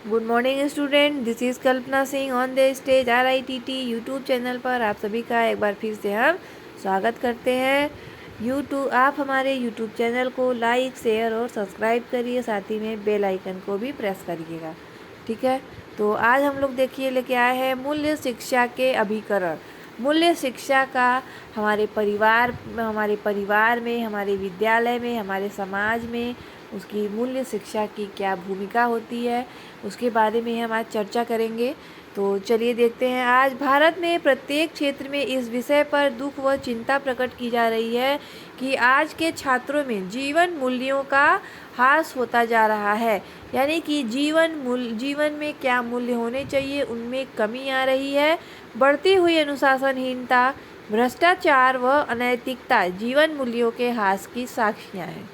Good morning student, this is Kalpana Singh on the stage RITT YouTube channel पर आप सभी का एक बार फिर से हम स्वागत करते हैं। आप हमारे यूट्यूब चैनल को लाइक, शेयर और सब्सक्राइब करिए, साथ ही में बेल आइकन को भी प्रेस करिएगा। ठीक है, तो आज हम लोग देखिए लेके आए हैं मूल्य शिक्षा के अभिकरण। मूल्य शिक्षा का हमारे परिवार में, हमारे विद्यालय में, हमारे समाज में उसकी मूल्य शिक्षा की क्या भूमिका होती है, उसके बारे में हम आज चर्चा करेंगे। तो चलिए देखते हैं। आज भारत में प्रत्येक क्षेत्र में इस विषय पर दुख व चिंता प्रकट की जा रही है कि आज के छात्रों में जीवन मूल्यों का ह्रास होता जा रहा है। यानी कि जीवन में क्या मूल्य होने चाहिए, उनमें कमी आ रही है। बढ़ती हुई अनुशासनहीनता, भ्रष्टाचार व अनैतिकता जीवन मूल्यों के ह्रास की साक्षियाँ हैं।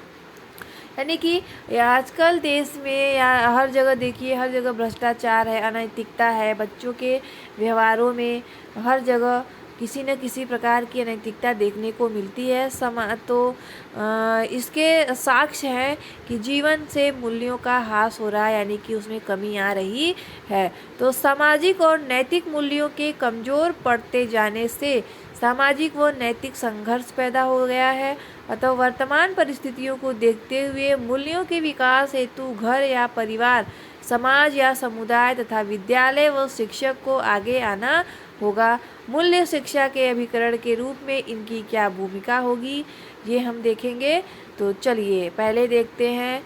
यानी कि आजकल देश में या हर जगह देखिए, हर जगह भ्रष्टाचार है, अनैतिकता है, बच्चों के व्यवहारों में हर जगह किसी न किसी प्रकार की अनैतिकता देखने को मिलती है। इसके साक्ष्य हैं कि जीवन से मूल्यों का ह्रास हो रहा है, यानी कि उसमें कमी आ रही है। तो सामाजिक और नैतिक मूल्यों के कमज़ोर पड़ते जाने से सामाजिक व नैतिक संघर्ष पैदा हो गया है। अतः वर्तमान परिस्थितियों को देखते हुए मूल्यों के विकास हेतु घर या परिवार, समाज या समुदाय तथा विद्यालय व शिक्षक को आगे आना होगा। मूल्य शिक्षा के अभिकरण के रूप में इनकी क्या भूमिका होगी, ये हम देखेंगे। तो चलिए पहले देखते हैं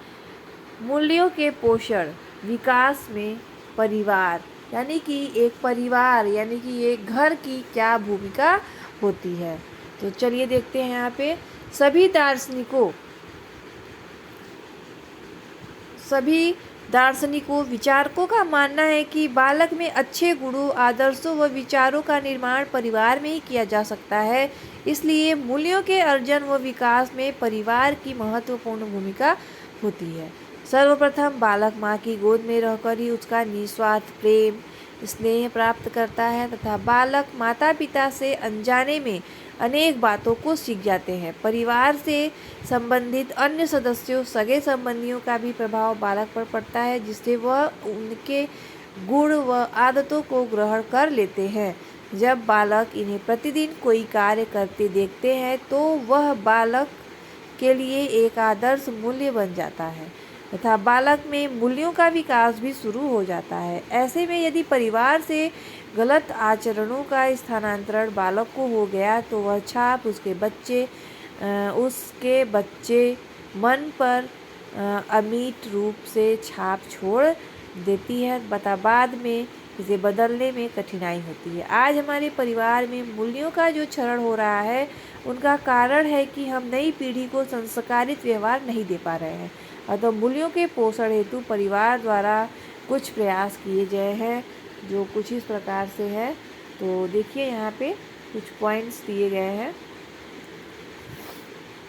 मूल्यों के पोषण विकास में परिवार, यानी कि एक परिवार यानी कि एक घर की क्या भूमिका होती है। तो चलिए देखते हैं यहाँ पे सभी दार्शनिकों विचारकों का मानना है कि बालक में अच्छे गुणों, आदर्शों व विचारों का निर्माण परिवार में ही किया जा सकता है। इसलिए मूल्यों के अर्जन व विकास में परिवार की महत्वपूर्ण भूमिका होती है। सर्वप्रथम बालक माँ की गोद में रहकर ही उसका निस्वार्थ प्रेम, स्नेह प्राप्त करता है तथा बालक माता पिता से अनजाने में अनेक बातों को सीख जाते हैं। परिवार से संबंधित अन्य सदस्यों, सगे संबंधियों का भी प्रभाव बालक पर पड़ता है, जिससे वह उनके गुण व आदतों को ग्रहण कर लेते हैं। जब बालक इन्हें प्रतिदिन कोई कार्य करते देखते हैं तो वह बालक के लिए एक आदर्श मूल्य बन जाता है तथा बालक में मूल्यों का विकास भी शुरू हो जाता है। ऐसे में यदि परिवार से गलत आचरणों का स्थानांतरण बालक को हो गया तो वह छाप उसके बच्चे मन पर अमिट रूप से छाप छोड़ देती है, बता बाद में इसे बदलने में कठिनाई होती है। आज हमारे परिवार में मूल्यों का जो क्षरण हो रहा है, उनका कारण है कि हम नई पीढ़ी को संस्कारित व्यवहार नहीं दे पा रहे हैं। अतः मूल्यों के पोषण हेतु परिवार द्वारा कुछ प्रयास किए गए हैं, जो कुछ इस प्रकार से है। तो देखिए यहाँ पे कुछ पॉइंट्स दिए गए हैं।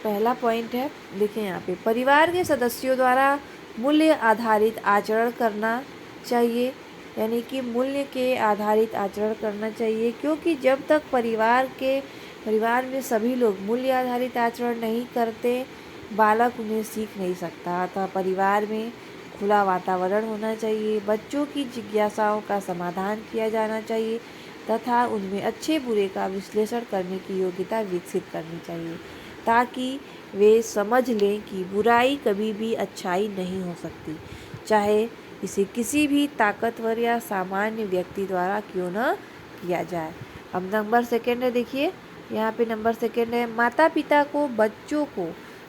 पहला पॉइंट है, देखिए यहाँ पे परिवार के सदस्यों द्वारा मूल्य आधारित आचरण करना चाहिए, यानी कि मूल्य के आधारित आचरण करना चाहिए, क्योंकि जब तक परिवार में सभी लोग मूल्य आधारित आचरण नहीं करते, बालक उन्हें सीख नहीं सकता। अतः परिवार में खुला वातावरण होना चाहिए, बच्चों की जिज्ञासाओं का समाधान किया जाना चाहिए तथा उनमें अच्छे बुरे का विश्लेषण करने की योग्यता विकसित करनी चाहिए, ताकि वे समझ लें कि बुराई कभी भी अच्छाई नहीं हो सकती, चाहे इसे किसी भी ताकतवर या सामान्य व्यक्ति द्वारा क्यों न किया जाए। अब नंबर सेकेंड है, देखिए यहाँ पे नंबर सेकेंड है, माता पिता को बच्चों को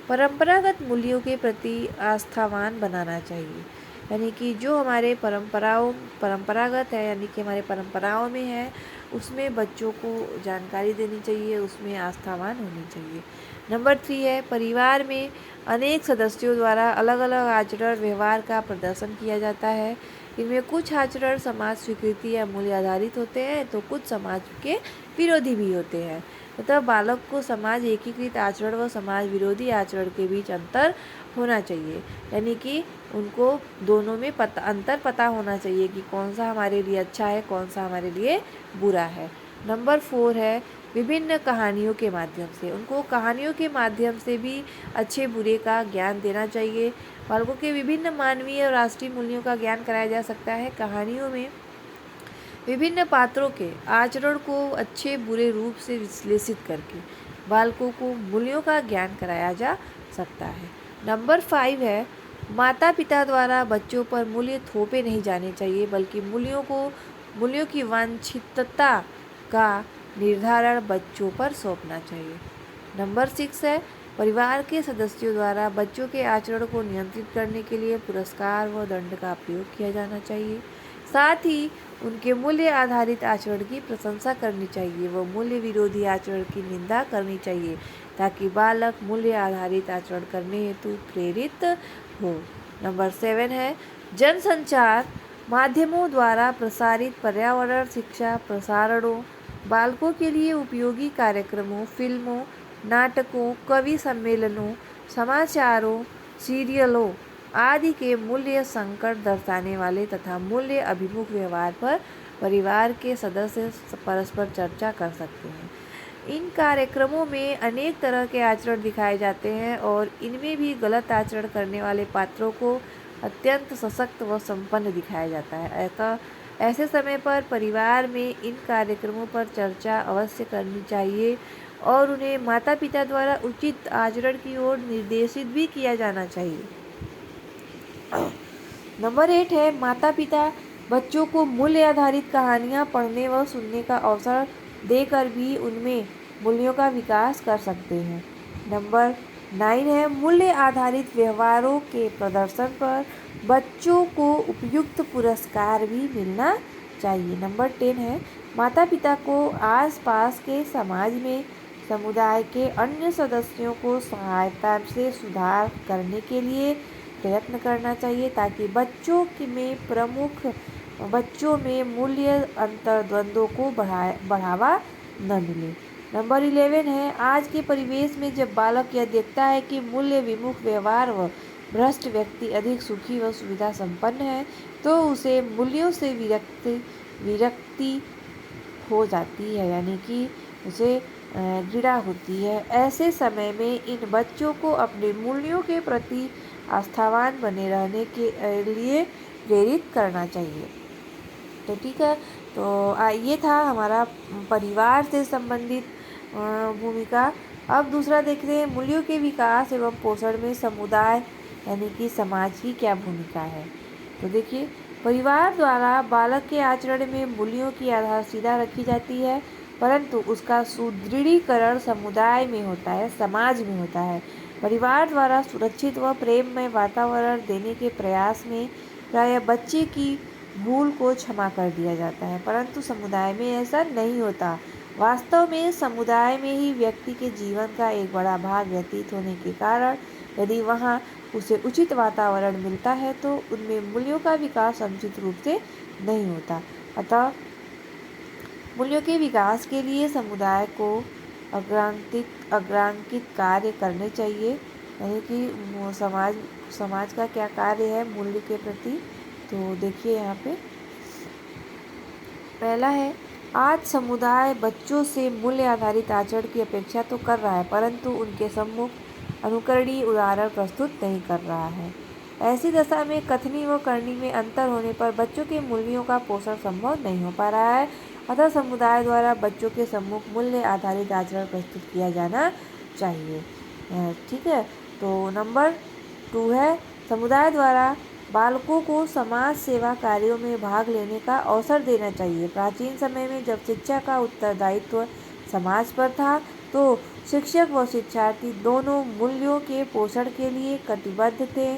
परंपरागत मूल्यों के प्रति आस्थावान बनाना चाहिए। यानी कि जो हमारे परंपरागत है, यानी कि हमारे परंपराओं में है, उसमें बच्चों को जानकारी देनी चाहिए, उसमें आस्थावान होनी चाहिए। नंबर 3 है, परिवार में अनेक सदस्यों द्वारा अलग अलग आचरण व्यवहार का प्रदर्शन किया जाता है। इनमें कुछ आचरण समाज स्वीकृति या मूल्य आधारित होते हैं, तो कुछ समाज के विरोधी भी होते हैं। तथा बालक को समाज एकीकृत आचरण व समाज विरोधी आचरण के बीच अंतर होना चाहिए, यानी कि उनको दोनों में अंतर पता होना चाहिए कि कौन सा हमारे लिए अच्छा है, कौन सा हमारे लिए बुरा है। नंबर 4 है, विभिन्न कहानियों के माध्यम से। उनको कहानियों के माध्यम से भी अच्छे बुरे का ज्ञान देना चाहिए। बालकों के विभिन्न मानवीय और राष्ट्रीय मूल्यों का ज्ञान कराया जा सकता है। कहानियों में विभिन्न पात्रों के आचरण को अच्छे बुरे रूप से विश्लेषित करके बालकों को मूल्यों का ज्ञान कराया जा सकता है। नंबर 5 है, माता पिता द्वारा बच्चों पर मूल्य थोपे नहीं जाने चाहिए, बल्कि मूल्यों की वांछितता का निर्धारण बच्चों पर सौंपना चाहिए। नंबर 6 है, परिवार के सदस्यों द्वारा बच्चों के आचरण को नियंत्रित करने के लिए पुरस्कार व दंड का प्रयोग किया जाना चाहिए। साथ ही उनके मूल्य आधारित आचरण की प्रशंसा करनी चाहिए व मूल्य विरोधी आचरण की निंदा करनी चाहिए, ताकि बालक मूल्य आधारित आचरण करने हेतु प्रेरित हो। नंबर 7 है, जनसंचार माध्यमों द्वारा प्रसारित पर्यावरण शिक्षा प्रसारणों, बालकों के लिए उपयोगी कार्यक्रमों, फिल्मों, नाटकों, कवि सम्मेलनों, समाचारों, सीरियलों आदि के मूल्य संकट दर्शाने वाले तथा मूल्य अभिमुख व्यवहार पर परिवार के सदस्य परस्पर चर्चा कर सकते हैं। इन कार्यक्रमों में अनेक तरह के आचरण दिखाए जाते हैं और इनमें भी गलत आचरण करने वाले पात्रों को अत्यंत सशक्त व संपन्न दिखाया जाता है। ऐसे समय पर परिवार में इन कार्यक्रमों पर चर्चा अवश्य करनी चाहिए और उन्हें माता पिता द्वारा उचित आचरण की ओर निर्देशित भी किया जाना चाहिए। नंबर 8 है, माता पिता बच्चों को मूल्य आधारित कहानियाँ पढ़ने व सुनने का अवसर देकर भी उनमें मूल्यों का विकास कर सकते हैं। नंबर 9 है, मूल्य आधारित व्यवहारों के प्रदर्शन पर बच्चों को उपयुक्त पुरस्कार भी मिलना चाहिए। नंबर 10 है, माता पिता को आसपास के समाज में समुदाय के अन्य सदस्यों को सहायता से सुधार करने के लिए प्रयत्न करना चाहिए, ताकि बच्चों में मूल्य अंतर्द्वंद्वों को बढ़ावा न मिले। नंबर 11 है, आज के परिवेश में जब बालक यह देखता है कि मूल्य विमुख व्यवहार व भ्रष्ट व्यक्ति अधिक सुखी व सुविधा संपन्न है, तो उसे मूल्यों से विरक्ति हो जाती है, यानी कि उसे घृणा होती है। ऐसे समय में इन बच्चों को अपने मूल्यों के प्रति आस्थावान बने रहने के लिए प्रेरित करना चाहिए। तो ठीक है, तो ये था हमारा परिवार से संबंधित भूमिका। अब दूसरा देखते हैं, मूल्यों के विकास एवं पोषण में समुदाय यानी कि समाज की क्या भूमिका है। तो देखिए, परिवार द्वारा बालक के आचरण में मूल्यों की आधारशिला रखी जाती है, परंतु उसका सुदृढ़ीकरण समुदाय में होता है, समाज में होता है। परिवार द्वारा सुरक्षित व प्रेममय वातावरण देने के प्रयास में प्रायः बच्चे की भूल को क्षमा कर दिया जाता है, परंतु समुदाय में ऐसा नहीं होता। वास्तव में समुदाय में ही व्यक्ति के जीवन का एक बड़ा भाग व्यतीत होने के कारण यदि वहाँ उसे उचित वातावरण मिलता है तो उनमें मूल्यों का विकास अनुचित रूप से नहीं होता। अतः मूल्यों के विकास के लिए समुदाय को अग्रांकित कार्य करने चाहिए, यानी कि समाज का क्या कार्य है मूल्य के प्रति। तो देखिए यहाँ पे पहला है, आज समुदाय बच्चों से मूल्य आधारित आचरण की अपेक्षा तो कर रहा है, परंतु उनके सम्मुख अनुकरणीय उदाहरण प्रस्तुत नहीं कर रहा है। ऐसी दशा में कथनी व करनी में अंतर होने पर बच्चों के मूल्यों का पोषण संभव नहीं हो पा रहा है। अतः समुदाय द्वारा बच्चों के सम्मुख मूल्य आधारित आचरण प्रस्तुत किया जाना चाहिए। ठीक है, तो नंबर 2 है, समुदाय द्वारा बालकों को समाज सेवा कार्यों में भाग लेने का अवसर देना चाहिए। प्राचीन समय में जब शिक्षा का उत्तरदायित्व समाज पर था, तो शिक्षक व शिक्षार्थी दोनों मूल्यों के पोषण के लिए कटिबद्ध थे।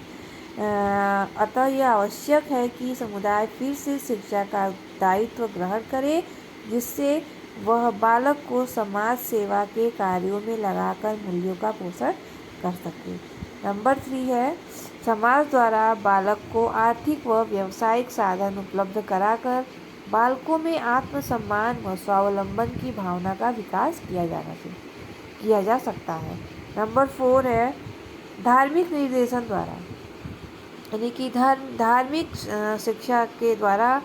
अतः यह आवश्यक है कि समुदाय फिर से शिक्षा का दायित्व ग्रहण करे, जिससे वह बालक को समाज सेवा के कार्यों में लगाकर मूल्यों का पोषण कर सके। नंबर 3 है, समाज द्वारा बालक को आर्थिक व व्यावसायिक साधन उपलब्ध कराकर बालकों में आत्मसम्मान व स्वावलंबन की भावना का विकास किया जा सकता है। नंबर 4 है, धार्मिक निर्देशन द्वारा, यानी कि धार्मिक शिक्षा के द्वारा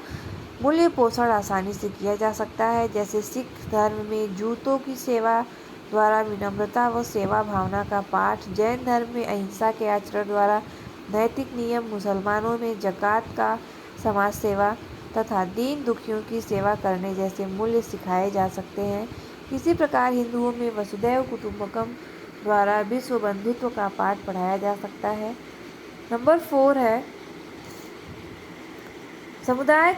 मूल्य पोषण आसानी से किया जा सकता है, जैसे सिख धर्म में जूतों की सेवा द्वारा विनम्रता व सेवा भावना का पाठ, जैन धर्म में अहिंसा के आचरण द्वारा नैतिक नियम, मुसलमानों में ज़कात का समाज सेवा तथा दीन दुखियों की सेवा करने जैसे मूल्य सिखाए जा सकते हैं। इसी प्रकार हिंदुओं में वसुधैव कुटुंबकम द्वारा विश्व बंधुत्व का पाठ पढ़ाया जा सकता है। नंबर 4 है समुदाय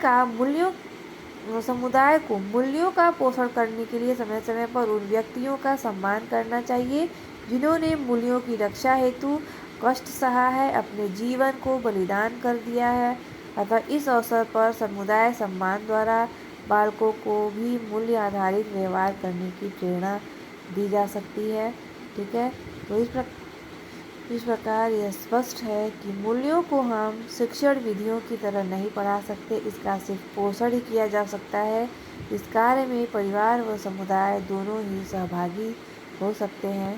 को मूल्यों का पोषण करने के लिए समय समय पर उन व्यक्तियों का सम्मान करना चाहिए जिन्होंने मूल्यों की रक्षा हेतु कष्ट सहा है, अपने जीवन को बलिदान कर दिया है। अतः इस अवसर पर समुदाय सम्मान द्वारा बालकों को भी मूल्य आधारित व्यवहार करने की प्रेरणा दी जा सकती है। ठीक है, तो इस प्रकार यह स्पष्ट है कि मूल्यों को हम शिक्षण विधियों की तरह नहीं पढ़ा सकते, इसका सिर्फ पोषण ही किया जा सकता है। इस कार्य में परिवार व समुदाय दोनों ही सहभागी हो सकते हैं।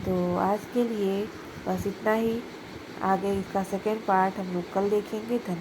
तो आज के लिए बस इतना ही। आगे इसका सेकेंड पार्ट हम लोग कल देखेंगे। धन्यवाद।